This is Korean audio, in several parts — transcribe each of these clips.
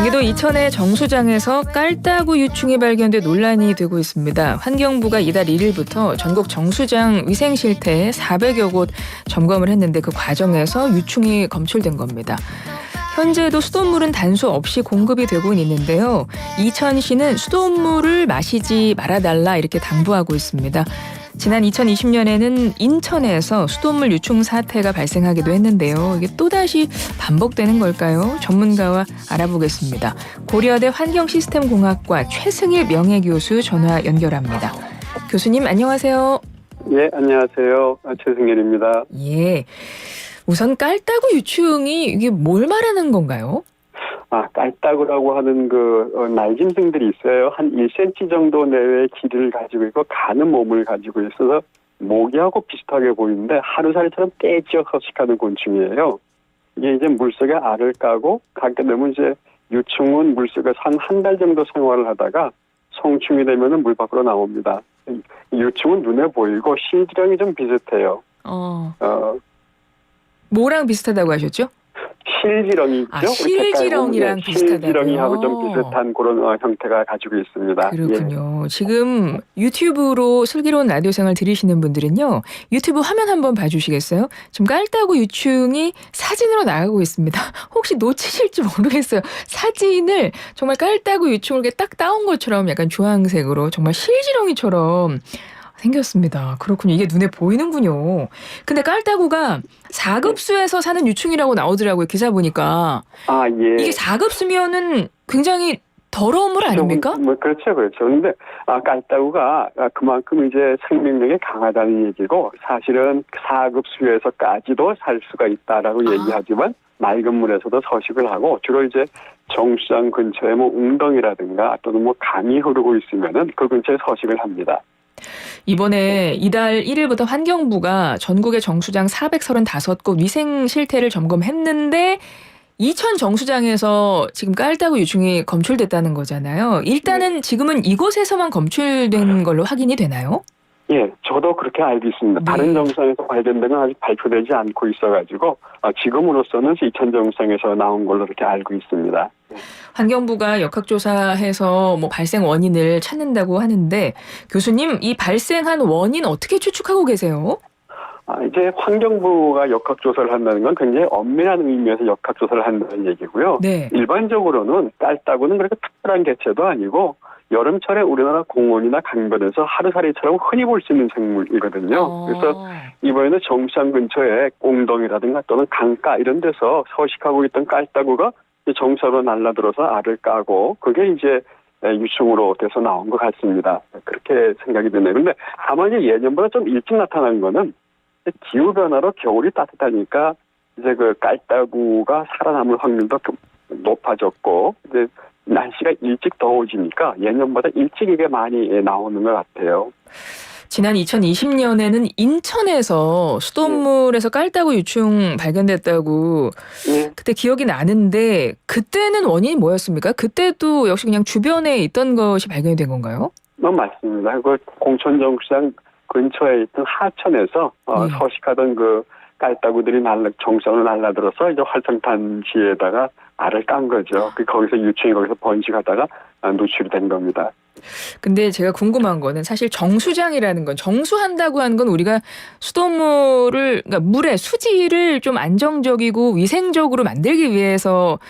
경기도 이천의 정수장에서 깔따구 유충이 발견돼 논란이 되고 있습니다. 환경부가 이달 1일부터 전국 정수장 위생 실태 400여 곳 점검을 했는데 그 과정에서 유충이 검출된 겁니다. 현재도 수돗물은 단수 없이 공급이 되고 있는데요. 이천시는 수돗물을 마시지 말아달라 이렇게 당부하고 있습니다. 지난 2020년에는 인천에서 수돗물 유충 사태가 발생하기도 했는데요. 이게 또다시 반복되는 걸까요? 전문가와 알아보겠습니다. 고려대 환경시스템공학과 최승일 명예교수 전화 연결합니다. 교수님 안녕하세요. 예, 안녕하세요. 최승일입니다. 예, 우선 깔따구 유충이 이게 뭘 말하는 건가요? 깔따구라고 하는 날짐승들이 있어요. 한 1cm 정도 내외의 길이를 가지고 있고 가는 몸을 가지고 있어서 모기하고 비슷하게 보이는데 하루살이처럼 떼지어 서식하는 곤충이에요. 이게 이제 물속에 알을 까고 가게 되면 이제 유충은 물속에서 한 달 정도 생활을 하다가 성충이 되면은 물 밖으로 나옵니다. 유충은 눈에 보이고 실지렁이 좀 비슷해요. 뭐랑 비슷하다고 하셨죠? 실지렁이 있죠? 실지렁이랑 비슷하다고요? 실지렁이하고 좀 비슷한 그런 형태가 가지고 있습니다. 그렇군요. 예. 지금 유튜브로 슬기로운 라디오 생활 들으시는 분들은요. 유튜브 화면 한번 봐주시겠어요? 지금 깔따구 유충이 사진으로 나가고 있습니다. 혹시 놓치실지 모르겠어요. 사진을 정말 깔따구 유충을 이렇게 딱 따온 것처럼 약간 주황색으로 정말 실지렁이처럼 생겼습니다. 그렇군요. 이게 눈에 보이는군요. 근데 깔따구가 4급수에서 사는 유충이라고 나오더라고요. 기사 보니까. 예. 이게 4급수면은 굉장히 더러운 물 아닙니까? 그렇죠. 그런데 깔따구가 그만큼 이제 생명력이 강하다는 얘기고 사실은 4급수에서까지도 살 수가 있다라고 얘기하지만 맑은 물에서도 서식을 하고 주로 이제 정수장 근처에 웅덩이라든가 또는 강이 흐르고 있으면은 그 근처에 서식을 합니다. 이번에 이달 1일부터 환경부가 전국의 정수장 435곳 위생 실태를 점검했는데 이천 정수장에서 지금 깔따구 유충이 검출됐다는 거잖아요. 일단은 지금은 이곳에서만 검출된 걸로 확인이 되나요? 예, 저도 그렇게 알고 있습니다. 네. 다른 정수장에서 발견된 건 아직 발표되지 않고 있어가지고 지금으로서는 이천 정수장에서 나온 걸로 그렇게 알고 있습니다. 환경부가 역학조사해서 발생 원인을 찾는다고 하는데 교수님 이 발생한 원인 어떻게 추측하고 계세요? 이제 환경부가 역학조사를 한다는 건 굉장히 엄밀한 의미에서 역학조사를 한다는 얘기고요. 네. 일반적으로는 깔따구는 그렇게 특별한 개체도 아니고 여름철에 우리나라 공원이나 강변에서 하루살이처럼 흔히 볼 수 있는 생물이거든요. 그래서 이번에는 정수장 근처에 웅덩이라든가 또는 강가 이런 데서 서식하고 있던 깔따구가 정수장으로 날아들어서 알을 까고 그게 이제 유충으로 돼서 나온 것 같습니다. 그렇게 생각이 드네요. 그런데 다만 이제 예년보다 좀 일찍 나타난 거는 기후변화로 겨울이 따뜻하니까 이제 그 깔따구가 살아남을 확률도 높아졌고 이제 날씨가 일찍 더워지니까 예년보다 일찍 이게 많이 나오는 것 같아요. 지난 2020년에는 인천에서 수돗물에서 깔따구 유충 발견됐다고 그때 기억이 나는데 그때는 원인이 뭐였습니까? 그때도 역시 그냥 주변에 있던 것이 발견이 된 건가요? 맞습니다. 그 공천정수장 근처에 있던 하천에서 서식하던 그 깔따구들이 정수장으로 날아들어서 이제 활성탄지에다가 알을 깐 거죠. 거기서 유충이 거기서 번식하다가 노출이 된 겁니다. 근데 제가 궁금한 거는 사실 정수장이라는 건 정수한다고 하는 건 우리가 수돗물을 그러니까 물의 수질을 좀 안정적이고 위생적으로 만들기 위해서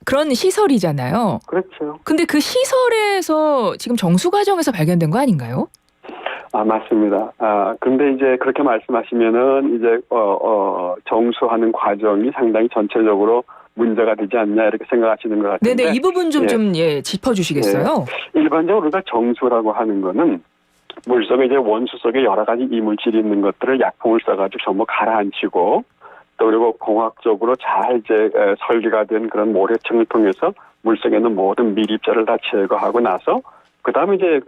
그런 시설이잖아요. 그렇죠. 근데 그 시설에서 지금 정수 과정에서 발견된 거 아닌가요? 맞습니다. 근데 이제 그렇게 말씀하시면은 이제 정수하는 과정이 상당히 전체적으로 문제가 되지 않냐 이렇게 생각하시는 것 같은데. 네네, 이 부분 좀 짚어주시겠어요? 일반적으로 우리가 정수라고 하는 거는 물속에 이제 원수 속에 여러 가지 이물질이 있는 것들을 약품을 써가지고 전부 가라앉히고 또 그리고 공학적으로 잘 이제 설계가 된 그런 모래층을 통해서 물속에 있는 모든 미립자를 다 제거하고 나서 그 다음에 이제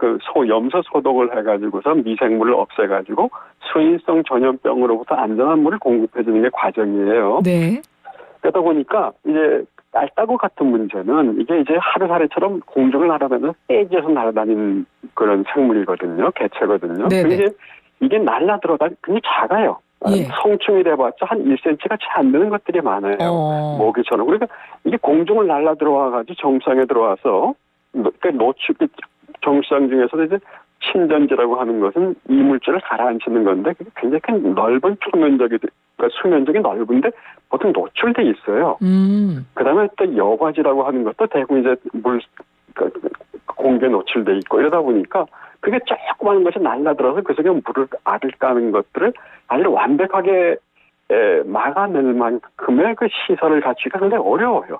염소 소독을 해가지고서 미생물을 없애가지고 수인성 전염병으로부터 안전한 물을 공급해주는 게 과정이에요. 네. 그러다 보니까 이제 깔따구 같은 문제는 이게 이제 하루살이처럼 공중을 날아다니면서 떼지어서 날아다니는 그런 생물이거든요. 개체거든요. 근데 이게 날아들어다 굉장히 작아요. 예. 성충이 돼봤자 한 1cm가 채 안 되는 것들이 많아요. 모기처럼. 그러니까 이게 공중을 날라 들어와가지고 정상에 들어와서 그러니까 노출 정수장 중에서도 이제 침전지라고 하는 것은 이물질을 가라앉히는 건데 굉장히 큰 넓은 표면적이 그러니까 수면적이 넓은데 보통 노출돼 있어요. 그다음에 또 여과지라고 하는 것도 대부분 이제 물 공기에 노출돼 있고 이러다 보니까 그게 조그마한 것이 날라들어서 그 속에 물을 알을 까는 것들을 아주 완벽하게 막아낼 만큼의 그 시설을 갖추기가 상당히 어려워요.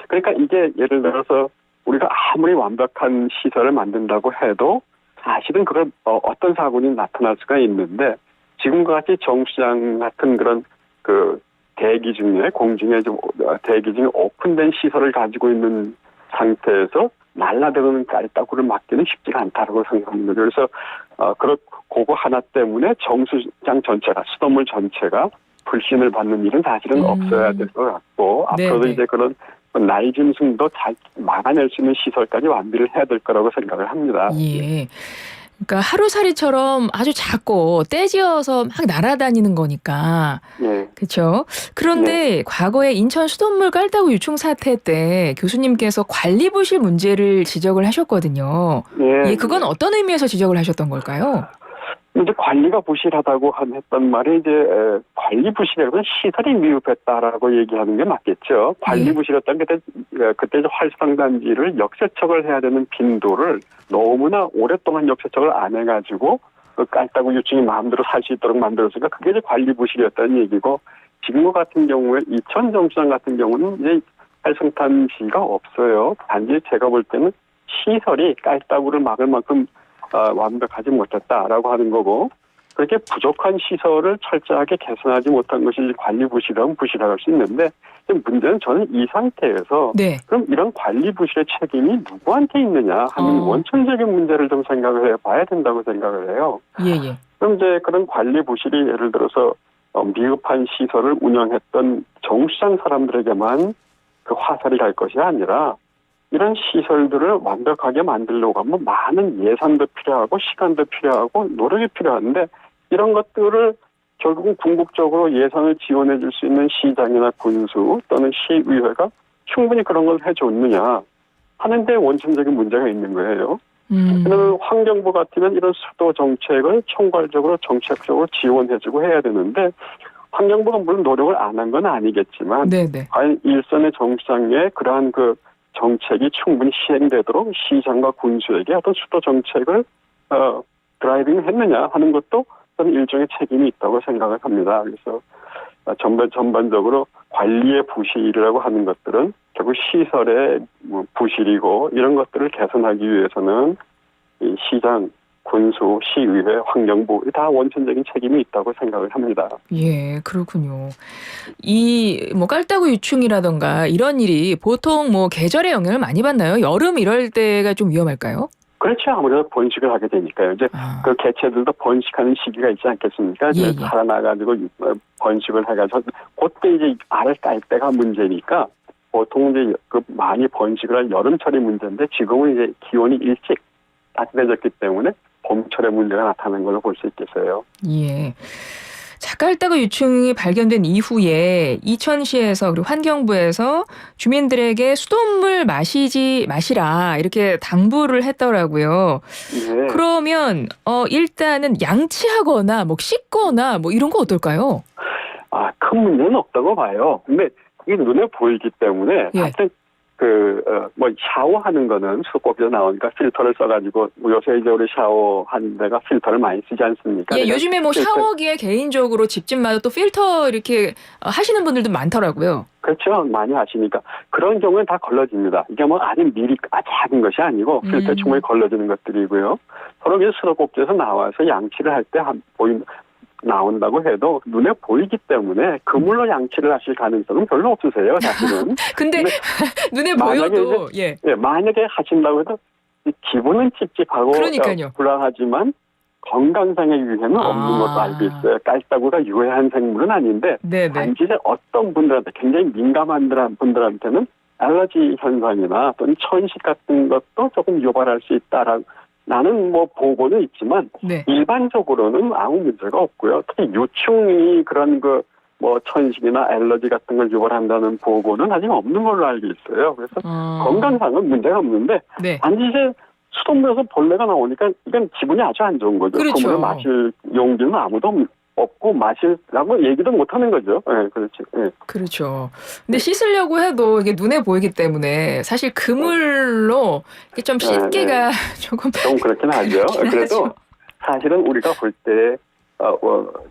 그러니까 이게 예를 들어서 우리가 아무리 완벽한 시설을 만든다고 해도 사실은 그걸 어떤 사고는 나타날 수가 있는데 지금과 같이 정수장 같은 그런 그 대기 중에 공중에 좀 대기 중에 오픈된 시설을 가지고 있는 상태에서 날라드는 깔따구를 막기는 쉽지가 않다고 생각합니다. 그래서 그거 하나 때문에 정수장 전체가 수돗물 전체가 불신을 받는 일은 사실은 없어야 될 것 같고 앞으로도 이제 그런 나이짐승도 잘 막아낼 수 있는 시설까지 완비를 해야 될 거라고 생각을 합니다. 예. 그러니까 하루살이처럼 아주 작고 떼지어서 막 날아다니는 거니까. 예. 그렇죠. 그런데 과거에 인천 수돗물 깔따구 유충 사태 때 교수님께서 관리 부실 문제를 지적을 하셨거든요. 예, 그건 어떤 의미에서 지적을 하셨던 걸까요? 이제 관리가 부실하다고 했던 말이 이제 관리 부실이라고 시설이 미흡했다라고 얘기하는 게 맞겠죠. 관리 부실했다는 그때 이제 활성단지를 역세척을 해야 되는 빈도를 너무나 오랫동안 역세척을 안 해가지고 그 깔따구 유충이 마음대로 살 수 있도록 만들었으니까 그게 이제 관리 부실이었다는 얘기고 지금과 같은 경우에 이천 정수장 같은 경우는 이제 활성탄지가 없어요. 단지 제가 볼 때는 시설이 깔따구를 막을 만큼 완벽하지 못했다라고 하는 거고 그렇게 부족한 시설을 철저하게 개선하지 못한 것이 관리 부실이라면 부실하다고 할 수 있는데 문제는 저는 이 상태에서 그럼 이런 관리 부실의 책임이 누구한테 있느냐 하는 원천적인 문제를 좀 생각을 해봐야 된다고 생각을 해요. 그럼 이제 그런 관리 부실이 예를 들어서 미흡한 시설을 운영했던 정수장 사람들에게만 그 화살이 갈 것이 아니라 이런 시설들을 완벽하게 만들려고 하면 많은 예산도 필요하고 시간도 필요하고 노력이 필요한데 이런 것들을 결국은 궁극적으로 예산을 지원해 줄 수 있는 시장이나 군수 또는 시의회가 충분히 그런 걸 해줬느냐 하는 데 원천적인 문제가 있는 거예요. 그러면 환경부 같으면 이런 수도 정책을 총괄적으로 정책적으로 지원해주고 해야 되는데 환경부가 물론 노력을 안 한 건 아니겠지만 과연 일선의 정수장에 그러한 그 정책이 충분히 시행되도록 시장과 군수에게 어떤 수도 정책을 드라이빙 했느냐 하는 것도 저는 일종의 책임이 있다고 생각을 합니다. 그래서 전반적으로 관리의 부실이라고 하는 것들은 결국 시설의 부실이고 이런 것들을 개선하기 위해서는 이 시장, 군수, 시의회, 환경부 다 원천적인 책임이 있다고 생각을 합니다. 예, 그렇군요. 이 깔따구 유충이라던가 이런 일이 보통 계절에 영향을 많이 받나요? 여름 이럴 때가 좀 위험할까요? 그렇죠. 아무래도 번식을 하게 되니까요. 이제 그 개체들도 번식하는 시기가 있지 않겠습니까? 살아나가지고 번식을 해가지고 그때 이제 알을 깔 때가 문제니까 보통 이제 그 많이 번식을 할 여름철이 문제인데 지금은 이제 기온이 일찍 따뜻해졌기 때문에 봄철에 문제가 나타나는 걸로 볼 수 있겠어요. 예. 깔따구 유충이 발견된 이후에 이천시에서 그리고 환경부에서 주민들에게 수돗물 마시라 이렇게 당부를 했더라고요. 그러면 일단은 양치하거나 씻거나 이런 거 어떨까요? 큰 문제는 없다고 봐요. 근데 이게 눈에 보이기 때문에 하여튼 샤워하는 거는 수도꼭지에서 나오니까 필터를 써가지고 요새 이제 우리 샤워하는 데가 필터를 많이 쓰지 않습니까? 예, 요즘에 샤워기에 개인적으로 집집마다 또 필터 이렇게 하시는 분들도 많더라고요. 그렇죠. 많이 하시니까. 그런 경우는 다 걸러집니다. 이게 아주 미리 작은 것이 아니고 필터에 충분히 걸러지는 것들이고요. 서로 이제 수도꼭지에서 나와서 양치를 할 때 나온다고 해도 눈에 보이기 때문에 그물로 양치를 하실 가능성은 별로 없으세요, 사실은. 근데 눈에 보여도 만약에 하신다고 해도 기분은 찝찝하고 불안하지만 건강상의 유해는 없는 것도 알고 있어요. 깔따구가 유해한 생물은 아닌데 단지 어떤 분들한테 굉장히 민감한 분들한테는 알러지 현상이나 또는 천식 같은 것도 조금 유발할 수 있다라고 나는 뭐 보고는 있지만 네. 일반적으로는 아무 문제가 없고요. 특히 유충이 그런 그 뭐 천식이나 알러지 같은 걸 유발한다는 보고는 아직 없는 걸로 알고 있어요. 그래서 건강상은 문제가 없는데 네. 단지 이제 수돗물에서 벌레가 나오니까 이건 기분이 아주 안 좋은 거죠. 그렇죠. 그 물을 마실 용기는 아무도 없고 마시라고 얘기도 못 하는 거죠. 네, 그렇죠. 네. 그렇죠. 근데 씻으려고 해도 이게 눈에 보이기 때문에 사실 그물로 이게 좀 씻기가 조금 좀 그렇긴 하죠. 그렇긴 그래도 하죠. 사실은 우리가 볼 때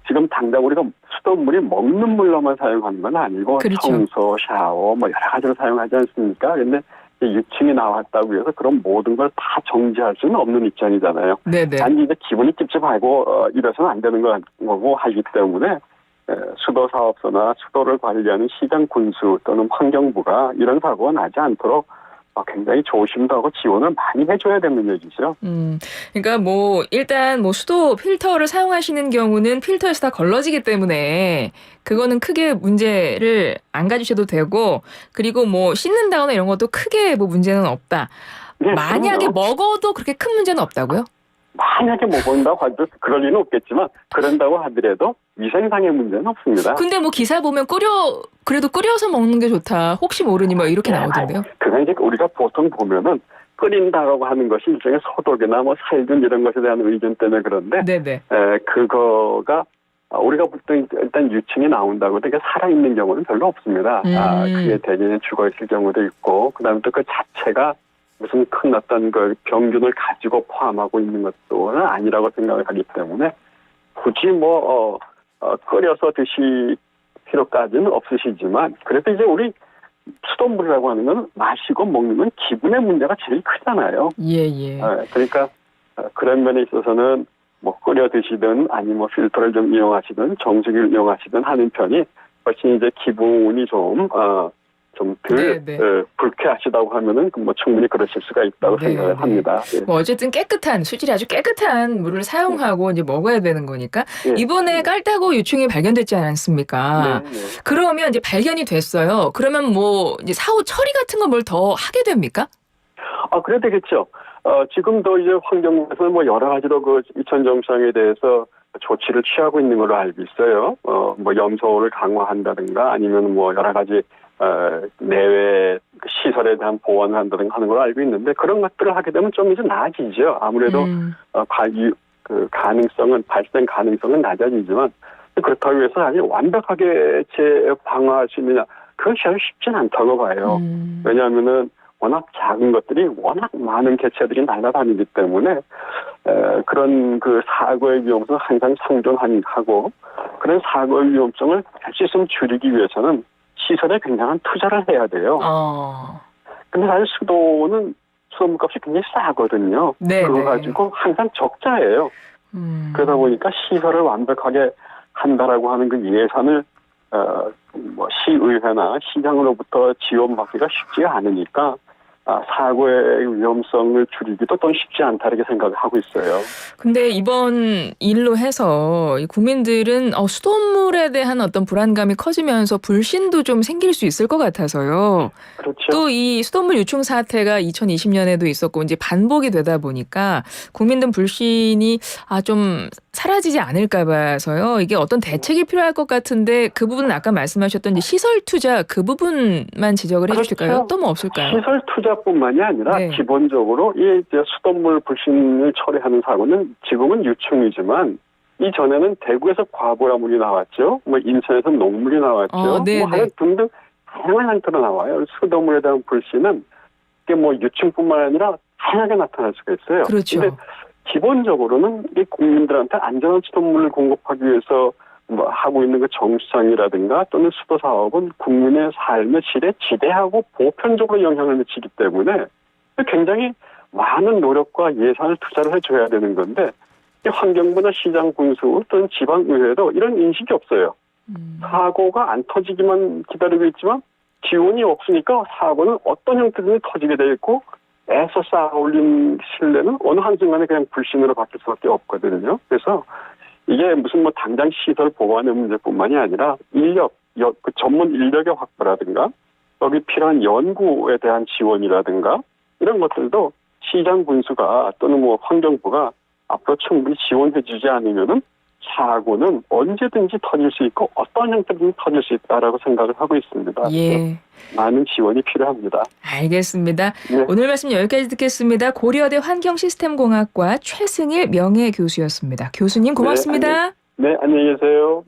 지금 당장 우리가 수돗물이 먹는 물로만 사용하는 건 아니고 그렇죠. 청소, 샤워 뭐 여러 가지로 사용하지 않습니까? 근데 유충이 나왔다고 해서 그런 모든 걸 다 정지할 수는 없는 입장이잖아요. 네네. 단지 이제 기분이 찝찝하고 이래서는 안 되는 거고 하기 때문에 수도 사업소나 수도를 관리하는 시장 군수 또는 환경부가 이런 사고가 나지 않도록 굉장히 조심도 하고 지원을 많이 해줘야 되는 얘기죠. 그러니까 뭐 일단 뭐 수도 필터를 사용하시는 경우는 필터에서 다 걸러지기 때문에 그거는 크게 문제를 안 가지셔도 되고 그리고 뭐 씻는다거나 이런 것도 크게 뭐 문제는 없다. 네, 만약에 그럼요. 먹어도 그렇게 큰 문제는 없다고요? 만약에 먹은다고 하도 그럴 리는 없겠지만 그런다고 하더라도 위생상의 문제는 없습니다. 근데 뭐 기사 보면 그래도 끓여서 먹는 게 좋다. 혹시 모르니 뭐 이렇게 나오던데요. 그건 이제 우리가 보통 보면은 끓인다라고 하는 것이 일종의 소독이나 뭐 살균 이런 것에 대한 의견 때문에 그런데 네네. 그거가 우리가 보통 일단 유충이 나온다고 해도 이게 살아있는 경우는 별로 없습니다. 그게 대개는 죽어있을 경우도 있고 그다음에 또 그 자체가 무슨 큰 어떤 그 병균을 가지고 포함하고 있는 것도 아니라고 생각을 하기 때문에 굳이 뭐 끓여서 드실 필요까지는 없으시지만 그래도 이제 우리 수돗물이라고 하는 건 마시고 먹는 건 기분의 문제가 제일 크잖아요. 예. 그러니까 그런 면에 있어서는 뭐 끓여 드시든 아니면 뭐 필터를 좀 이용하시든 정수기를 이용하시든 하는 편이 훨씬 이제 기분이 좀 덜 불쾌하시다고 하면은 뭐 충분히 그러실 수가 있다고 생각을 합니다. 예. 뭐 어쨌든 수질이 아주 깨끗한 물을 사용하고 이제 먹어야 되는 거니까 이번에 깔따구 유충이 발견됐지 않습니까? 그러면 이제 발견이 됐어요. 그러면 뭐 이제 사후 처리 같은 걸 뭘 더 하게 됩니까? 그래야 되겠죠. 지금도 이제 환경부에서는 뭐 여러 가지로 그 이천정수장에 대해서 조치를 취하고 있는 걸로 알고 있어요. 뭐 염소를 강화한다든가 아니면 뭐 여러 가지 내외 시설에 대한 보완을 한다든가 하는 걸 알고 있는데 그런 것들을 하게 되면 좀 이제 나아지죠. 아무래도 발생 가능성은 낮아지지만 그렇다고 해서 아주 완벽하게 방어할 수 있느냐 그건 제일 쉽진 않다고 봐요. 왜냐하면은 워낙 작은 것들이 워낙 많은 개체들이 날아다니기 때문에 그런 그 사고의 위험성을 항상 상존하고 그런 사고의 위험성을 할 수 있으면 줄이기 위해서는 시설에 굉장한 투자를 해야 돼요. 근데 사실 수돗물 값이 굉장히 싸거든요. 그거 가지고 항상 적자예요. 그러다 보니까 시설을 완벽하게 한다라고 하는 그 예산을 뭐 시의회나 시장으로부터 지원받기가 쉽지가 않으니까 사고의 위험성을 줄이기도 또 쉽지 않다 이렇게 생각을 하고 있어요. 근데 이번 일로 해서 국민들은 수돗물에 대한 어떤 불안감이 커지면서 불신도 좀 생길 수 있을 것 같아서요. 그렇죠. 또 이 수돗물 유충 사태가 2020년에도 있었고 이제 반복이 되다 보니까 국민들 불신이 좀 사라지지 않을까 봐서요. 이게 어떤 대책이 필요할 것 같은데 그 부분은 아까 말씀하셨던 이제 시설 투자 그 부분만 지적을 해주실까요? 또 뭐 없을까요? 시설 투자뿐만이 아니라 기본적으로 이 이제 수돗물 불신을 처리하는 사고는 지금은 유충이지만 이전에는 대구에서 과보라물이 나왔죠. 뭐 인천에서 녹물이 나왔죠. 뭐 하여튼 등등 다양한 형태로 나와요. 수돗물에 대한 불신은 이게 뭐 유충뿐만 아니라 다양하게 나타날 수가 있어요. 그렇죠. 근데 기본적으로는 이 국민들한테 안전한 수돗물을 공급하기 위해서 뭐 하고 있는 그 정수장이라든가 또는 수도 사업은 국민의 삶의 질에 지대하고 보편적으로 영향을 미치기 때문에 굉장히 많은 노력과 예산을 투자를 해줘야 되는 건데 환경부나 시장 군수 또는 지방의회도 이런 인식이 없어요. 사고가 안 터지기만 기다리고 있지만 지원이 없으니까 사고는 어떤 형태든 터지게 돼 있고 애써 쌓아올린 신뢰는 어느 한순간에 그냥 불신으로 바뀔 수밖에 없거든요. 그래서 이게 무슨 뭐 당장 시설 보완의 문제뿐만이 아니라 그 전문 인력의 확보라든가 여기 필요한 연구에 대한 지원이라든가 이런 것들도 시장 군수가 또는 뭐 환경부가 앞으로 충분히 지원해주지 않으면은 사고는 언제든지 터질 수 있고 어떤 형태든 터질 수 있다라고 생각을 하고 있습니다. 예. 많은 지원이 필요합니다. 알겠습니다. 네. 오늘 말씀 여기까지 듣겠습니다. 고려대 환경시스템공학과 최승일 명예교수였습니다. 교수님 고맙습니다. 네, 안녕히 계세요.